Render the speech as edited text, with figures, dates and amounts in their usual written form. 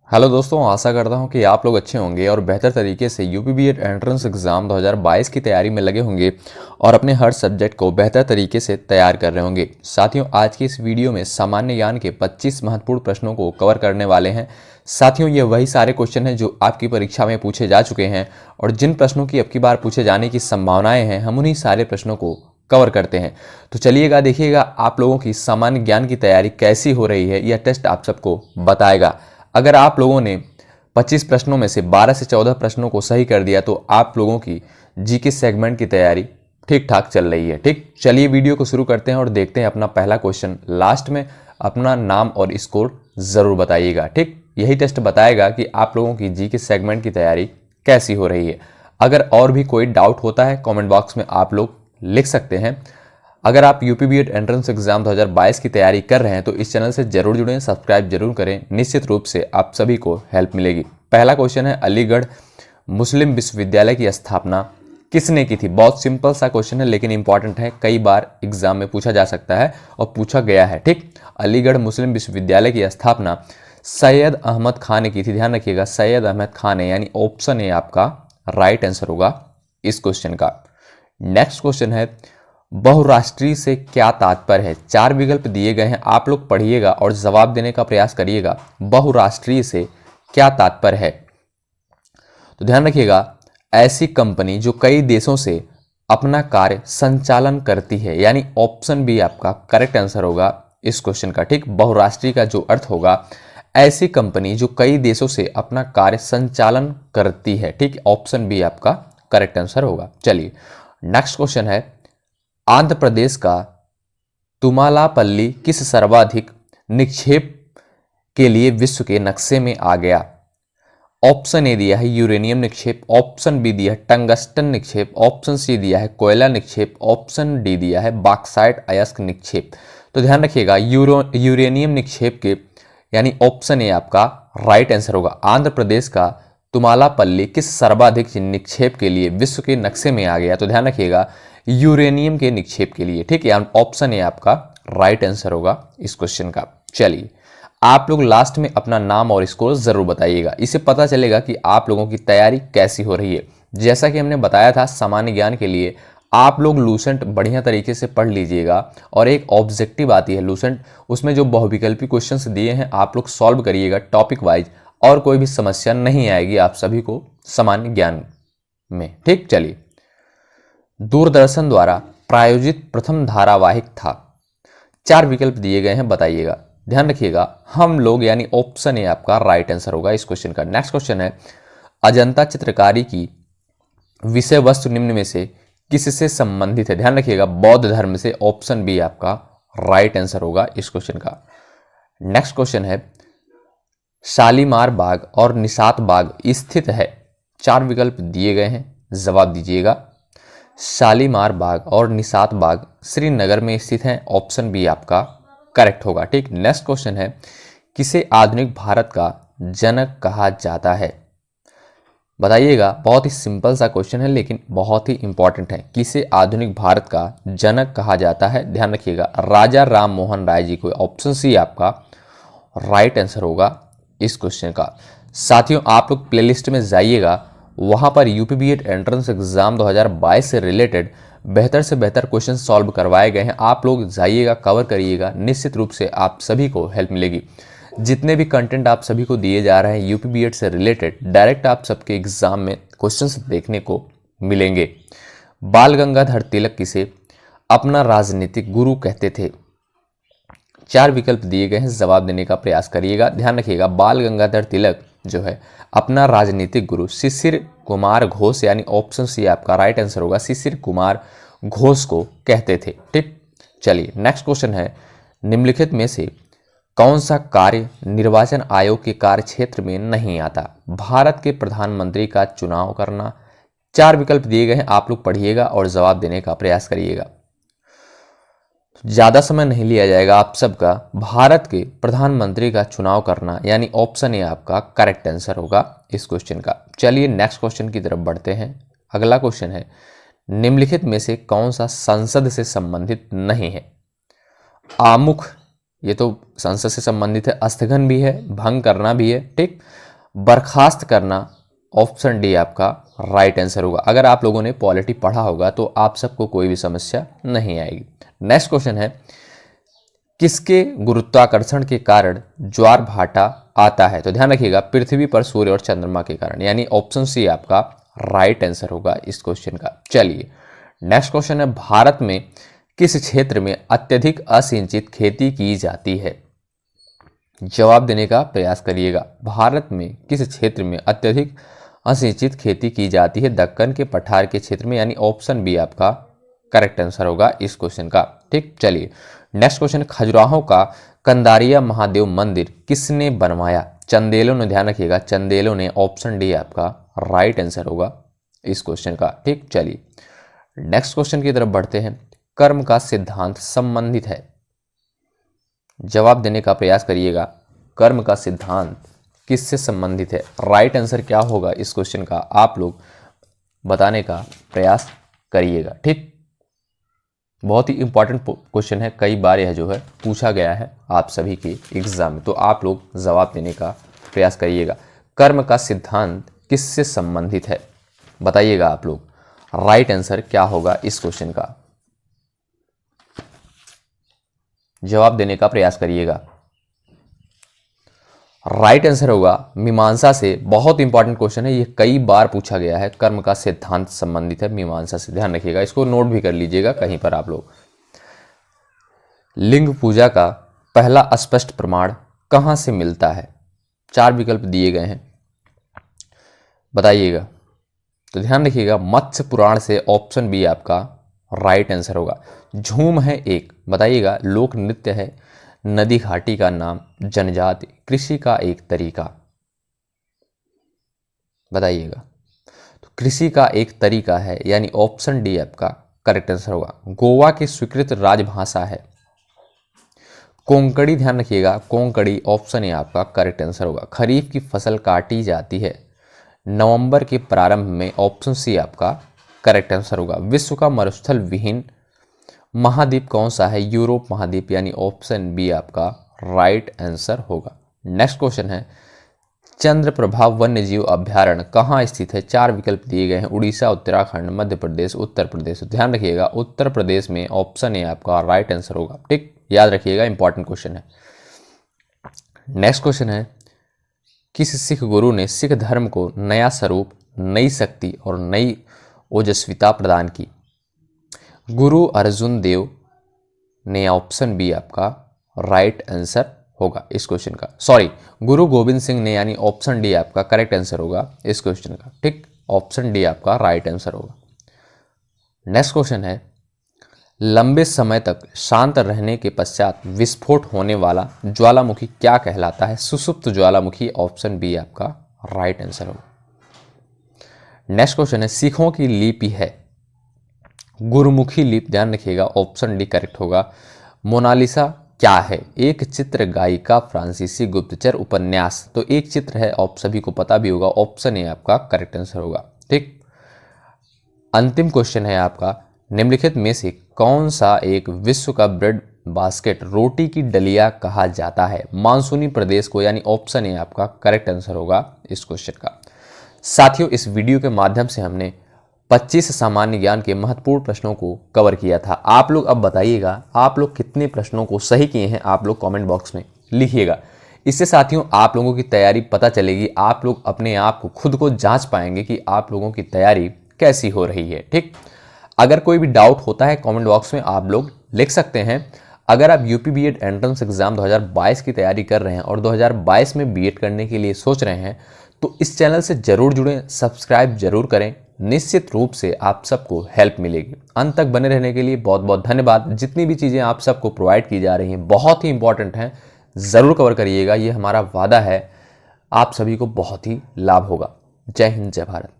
Hello दोस्तों, आशा करता हूं कि आप लोग अच्छे होंगे और बेहतर तरीके से यूपीबीएड एंट्रेंस एग्ज़ाम 2022 की तैयारी में लगे होंगे और अपने हर सब्जेक्ट को बेहतर तरीके से तैयार कर रहे होंगे। साथियों, आज की इस वीडियो में सामान्य ज्ञान के 25 महत्वपूर्ण प्रश्नों को कवर करने वाले हैं। साथियों, ये वही सारे क्वेश्चन हैं जो आपकी परीक्षा में पूछे जा चुके हैं और जिन प्रश्नों की अब की बार पूछे जाने की संभावनाएं हैं, हम उन्हीं सारे प्रश्नों को कवर करते हैं। तो चलिएगा, देखिएगा आप लोगों की सामान्य ज्ञान की तैयारी कैसी हो रही है, यह टेस्ट आप सबको बताएगा। अगर आप लोगों ने 25 प्रश्नों में से 12 से 14 प्रश्नों को सही कर दिया तो आप लोगों की जीके सेगमेंट की तैयारी ठीक ठाक चल रही है। ठीक, चलिए वीडियो को शुरू करते हैं और देखते हैं अपना पहला क्वेश्चन। लास्ट में अपना नाम और स्कोर ज़रूर बताइएगा। ठीक, यही टेस्ट बताएगा कि आप लोगों की जीके सेगमेंट की तैयारी कैसी हो रही है। अगर और भी कोई डाउट होता है कॉमेंट बॉक्स में आप लोग लिख सकते हैं। अगर आप यूपीबीएड एंट्रेंस एग्जाम 2022 की तैयारी कर रहे हैं तो इस चैनल से जरूर जुड़ें, सब्सक्राइब जरूर करें। निश्चित रूप से आप सभी को हेल्प मिलेगी। पहला क्वेश्चन है, अलीगढ़ मुस्लिम विश्वविद्यालय की स्थापना किसने की थी? बहुत सिंपल सा क्वेश्चन है लेकिन इंपॉर्टेंट है, कई बार एग्जाम में पूछा जा सकता है और पूछा गया है। ठीक, अलीगढ़ मुस्लिम विश्वविद्यालय की स्थापना सैयद अहमद खान ने की थी। ध्यान रखिएगा, सैयद अहमद खान है, यानी ऑप्शन ए आपका राइट आंसर होगा इस क्वेश्चन का। नेक्स्ट क्वेश्चन है, बहुराष्ट्रीय से क्या तात्पर्य है? 4 विकल्प दिए गए हैं, आप लोग पढ़िएगा और जवाब देने का प्रयास करिएगा। बहुराष्ट्रीय से क्या तात्पर्य है? तो ध्यान रखिएगा, ऐसी कंपनी जो कई देशों से अपना कार्य संचालन करती है, यानी ऑप्शन बी आपका करेक्ट आंसर होगा इस क्वेश्चन का। ठीक, बहुराष्ट्रीय का जो अर्थ होगा, ऐसी कंपनी जो कई देशों से अपना कार्य संचालन करती है। ठीक, ऑप्शन बी आपका करेक्ट आंसर होगा। चलिए नेक्स्ट क्वेश्चन है, आंध्र प्रदेश का तुमालापल्ली किस सर्वाधिक निक्षेप के लिए विश्व के नक्शे में आ गया? ऑप्शन ए दिया है यूरेनियम निक्षेप, ऑप्शन बी दिया है टंगस्टन निक्षेप, ऑप्शन सी दिया है कोयला निक्षेप, ऑप्शन डी दिया है बॉक्साइट अयस्क निक्षेप। तो ध्यान रखिएगा, यूरेनियम निक्षेप के यानी ऑप्शन ए आपका राइट आंसर होगा। आंध्र प्रदेश का तुमालापल्ली किस सर्वाधिक निक्षेप के लिए विश्व के नक्शे में आ गया? तो ध्यान रखिएगा, यूरेनियम के निक्षेप के लिए। ठीक है, ऑप्शन ए आपका राइट आंसर होगा इस क्वेश्चन का। चलिए, आप लोग लास्ट में अपना नाम और स्कोर जरूर बताइएगा, इससे पता चलेगा कि आप लोगों की तैयारी कैसी हो रही है। जैसा कि हमने बताया था, सामान्य ज्ञान के लिए आप लोग लूसेंट बढ़िया तरीके से पढ़ लीजिएगा और एक ऑब्जेक्टिव आती है लूसेंट, उसमें जो बहुविकल्पी क्वेश्चंस दिए हैं आप लोग सॉल्व करिएगा टॉपिक वाइज, और कोई भी समस्या नहीं आएगी आप सभी को सामान्य ज्ञान में। ठीक, चलिए, दूरदर्शन द्वारा प्रायोजित प्रथम धारावाहिक था। 4 विकल्प दिए गए हैं, बताइएगा। ध्यान रखिएगा, हम लोग यानी ऑप्शन ए आपका राइट आंसर होगा इस क्वेश्चन का। नेक्स्ट क्वेश्चन है, अजंता चित्रकारी की विषय वस्तु निम्न में से किससे संबंधित है? ध्यान रखिएगा, बौद्ध धर्म से, ऑप्शन बी आपका राइट आंसर होगा इस क्वेश्चन का। नेक्स्ट क्वेश्चन है, शालीमार बाग और निशात बाग स्थित है। 4 विकल्प दिए गए हैं, जवाब दीजिएगा। शालीमार बाग और निशात बाग श्रीनगर में स्थित हैं, ऑप्शन बी आपका करेक्ट होगा। ठीक, नेक्स्ट क्वेश्चन है, किसे आधुनिक भारत का जनक कहा जाता है? बताइएगा, बहुत ही सिंपल सा क्वेश्चन है लेकिन बहुत ही इंपॉर्टेंट है। किसे आधुनिक भारत का जनक कहा जाता है? ध्यान रखिएगा, राजा राम मोहन राय जी को। ऑप्शन सी आपका राइट आंसर होगा इस क्वेश्चन का। साथियों, आप लोग प्लेलिस्ट में जाइएगा, वहां पर यूपीबीएड एंट्रेंस एग्जाम 2022 से रिलेटेड बेहतर से बेहतर क्वेश्चन सॉल्व करवाए गए हैं। आप लोग जाइएगा, कवर करिएगा, निश्चित रूप से आप सभी को हेल्प मिलेगी। जितने भी कंटेंट आप सभी को दिए जा रहे हैं यूपीबीएड से रिलेटेड, डायरेक्ट आप सबके एग्जाम में क्वेश्चंस देखने को मिलेंगे। बाल गंगाधर तिलक किसे अपना राजनीतिक गुरु कहते थे? 4 विकल्प दिए गए हैं, जवाब देने का प्रयास करिएगा। ध्यान रखिएगा, बाल गंगाधर तिलक जो है अपना राजनीतिक गुरु शिशिर कुमार घोष, यानी ऑप्शन सी आपका राइट आंसर होगा, शिशिर कुमार घोष को कहते थे। ठीक, चलिए नेक्स्ट क्वेश्चन है, निम्नलिखित में से कौन सा कार्य निर्वाचन आयोग के कार्य क्षेत्र में नहीं आता? भारत के प्रधानमंत्री का चुनाव करना। 4 विकल्प दिए गए हैं, आप लोग पढ़िएगा और जवाब देने का प्रयास करिएगा। ज्यादा समय नहीं लिया जाएगा आप सबका। भारत के प्रधानमंत्री का चुनाव करना यानी ऑप्शन ए आपका करेक्ट आंसर होगा इस क्वेश्चन का। चलिए नेक्स्ट क्वेश्चन की तरफ बढ़ते हैं। अगला क्वेश्चन है, निम्नलिखित में से कौन सा संसद से संबंधित नहीं है? आमुख ये तो संसद से संबंधित है। स्थगन भी है, भंग करना भी है, ठीक। बर्खास्त करना, ऑप्शन डी आपका राइट आंसर होगा। अगर आप लोगों ने पॉलिटी पढ़ा होगा तो आप सबको कोई भी समस्या नहीं आएगी। नेक्स्ट क्वेश्चन है, किसके गुरुत्वाकर्षण के कारण ज्वार भाटा आता है? तो ध्यान रखिएगा, पृथ्वी पर सूर्य और चंद्रमा के कारण, यानी ऑप्शन सी आपका राइट आंसर होगा इस क्वेश्चन का। चलिए नेक्स्ट क्वेश्चन है, भारत में किस क्षेत्र में अत्यधिक असिंचित खेती की जाती है? जवाब देने का प्रयास करिएगा। भारत में किस क्षेत्र में अत्यधिक असिंचित खेती की जाती है? दक्कन के पठार के क्षेत्र में, यानी ऑप्शन बी आपका करेक्ट आंसर होगा इस क्वेश्चन का, ठीक। चलिए नेक्स्ट क्वेश्चन, खजुराहो का कंदारिया महादेव मंदिर किसने बनवाया? चंदेलों ने, ध्यान रखिएगा चंदेलों ने, ऑप्शन डी आपका राइट आंसर होगा इस क्वेश्चन का, ठीक। चलिए नेक्स्ट क्वेश्चन की तरफ बढ़ते हैं, कर्म का सिद्धांत संबंधित है? जवाब देने का प्रयास करिएगा, कर्म का सिद्धांत किससे संबंधित है? राइट आंसर क्या होगा इस क्वेश्चन का, आप लोग बताने का प्रयास करिएगा, ठीक। बहुत ही इंपॉर्टेंट क्वेश्चन है, कई बार यह जो है पूछा गया है आप सभी के एग्जाम में, तो आप लोग जवाब देने का प्रयास करिएगा। कर्म का सिद्धांत किससे संबंधित है? बताइएगा आप लोग, राइट आंसर क्या होगा इस क्वेश्चन का, जवाब देने का प्रयास करिएगा। राइट आंसर होगा मीमांसा से। बहुत इंपॉर्टेंट क्वेश्चन है, ये कई बार पूछा गया है। कर्म का सिद्धांत संबंधित है मीमांसा से, ध्यान रखिएगा, इसको नोट भी कर लीजिएगा कहीं पर आप लोग। लिंग पूजा का पहला स्पष्ट प्रमाण कहां से मिलता है? 4 विकल्प दिए गए हैं, बताइएगा। तो ध्यान रखिएगा, मत्स्य पुराण से, ऑप्शन बी आपका राइट आंसर होगा। झूम है एक, बताइएगा। लोक नृत्य है, नदी घाटी का नाम, जनजाति, कृषि का एक तरीका, बताइएगा। तो कृषि का एक तरीका है, यानी ऑप्शन डी आपका करेक्ट आंसर होगा। गोवा की स्वीकृत राजभाषा है कोंकणी, ध्यान रखिएगा कोंकणी, ऑप्शन ए आपका करेक्ट आंसर होगा। खरीफ की फसल काटी जाती है नवंबर के प्रारंभ में, ऑप्शन सी आपका करेक्ट आंसर होगा। विश्व का मरुस्थल विहीन महाद्वीप कौन सा है? यूरोप महाद्वीप, यानी ऑप्शन बी आपका राइट आंसर होगा। नेक्स्ट क्वेश्चन है, चंद्रप्रभा वन्यजीव अभ्यारण्य कहाँ स्थित है? 4 विकल्प दिए गए हैं, उड़ीसा, उत्तराखंड, मध्य प्रदेश, उत्तर प्रदेश। ध्यान रखिएगा उत्तर प्रदेश में, ऑप्शन ए आपका राइट आंसर होगा, ठीक। याद रखिएगा, इंपॉर्टेंट क्वेश्चन है। नेक्स्ट क्वेश्चन है, किस सिख गुरु ने सिख धर्म को नया स्वरूप, नई शक्ति और नई ओजस्विता प्रदान की? गुरु अर्जुन देव ने, ऑप्शन बी आपका राइट आंसर होगा इस क्वेश्चन का। सॉरी, गुरु गोविंद सिंह ने, यानी ऑप्शन डी आपका करेक्ट आंसर होगा इस क्वेश्चन का, ठीक। ऑप्शन डी आपका राइट आंसर होगा। नेक्स्ट क्वेश्चन है, लंबे समय तक शांत रहने के पश्चात विस्फोट होने वाला ज्वालामुखी क्या कहलाता है? सुषुप्त ज्वालामुखी, ऑप्शन बी आपका राइट आंसर होगा। नेक्स्ट क्वेश्चन है, सिखों की लिपि है गुरुमुखी लिपि, ध्यान रखिएगा ऑप्शन डी करेक्ट होगा। मोनालिसा क्या है? एक चित्र, गायिका, फ्रांसीसी गुप्तचर, उपन्यास। तो एक चित्र है, आप सभी को पता भी होगा, ऑप्शन ए आपका करेक्ट आंसर होगा, ठीक। अंतिम क्वेश्चन है आपका, निम्नलिखित में से कौन सा एक विश्व का ब्रेड बास्केट, रोटी की डलिया कहा जाता है? मानसूनी प्रदेश को, यानी ऑप्शन ए आपका करेक्ट आंसर होगा इस क्वेश्चन का। साथियों, इस वीडियो के माध्यम से हमने 25 सामान्य ज्ञान के महत्वपूर्ण प्रश्नों को कवर किया था। आप लोग अब बताइएगा, आप लोग कितने प्रश्नों को सही किए हैं, आप लोग कमेंट बॉक्स में लिखिएगा। इससे साथियों आप लोगों की तैयारी पता चलेगी, आप लोग अपने आप को, खुद को जांच पाएंगे कि आप लोगों की तैयारी कैसी हो रही है, ठीक। अगर कोई भी डाउट होता है कमेंट बॉक्स में आप लोग लिख सकते हैं। अगर आप यूपी बीएड एंट्रेंस एग्जाम 2022 की तैयारी कर रहे हैं और 2022 में बीएड करने के लिए सोच रहे हैं तो इस चैनल से जरूर जुड़ें, सब्सक्राइब जरूर करें, निश्चित रूप से आप सबको हेल्प मिलेगी। अंत तक बने रहने के लिए बहुत बहुत धन्यवाद। जितनी भी चीज़ें आप सबको प्रोवाइड की जा रही हैं बहुत ही इंपॉर्टेंट हैं, ज़रूर कवर करिएगा, ये हमारा वादा है। आप सभी को बहुत ही लाभ होगा। जय हिंद, जय भारत।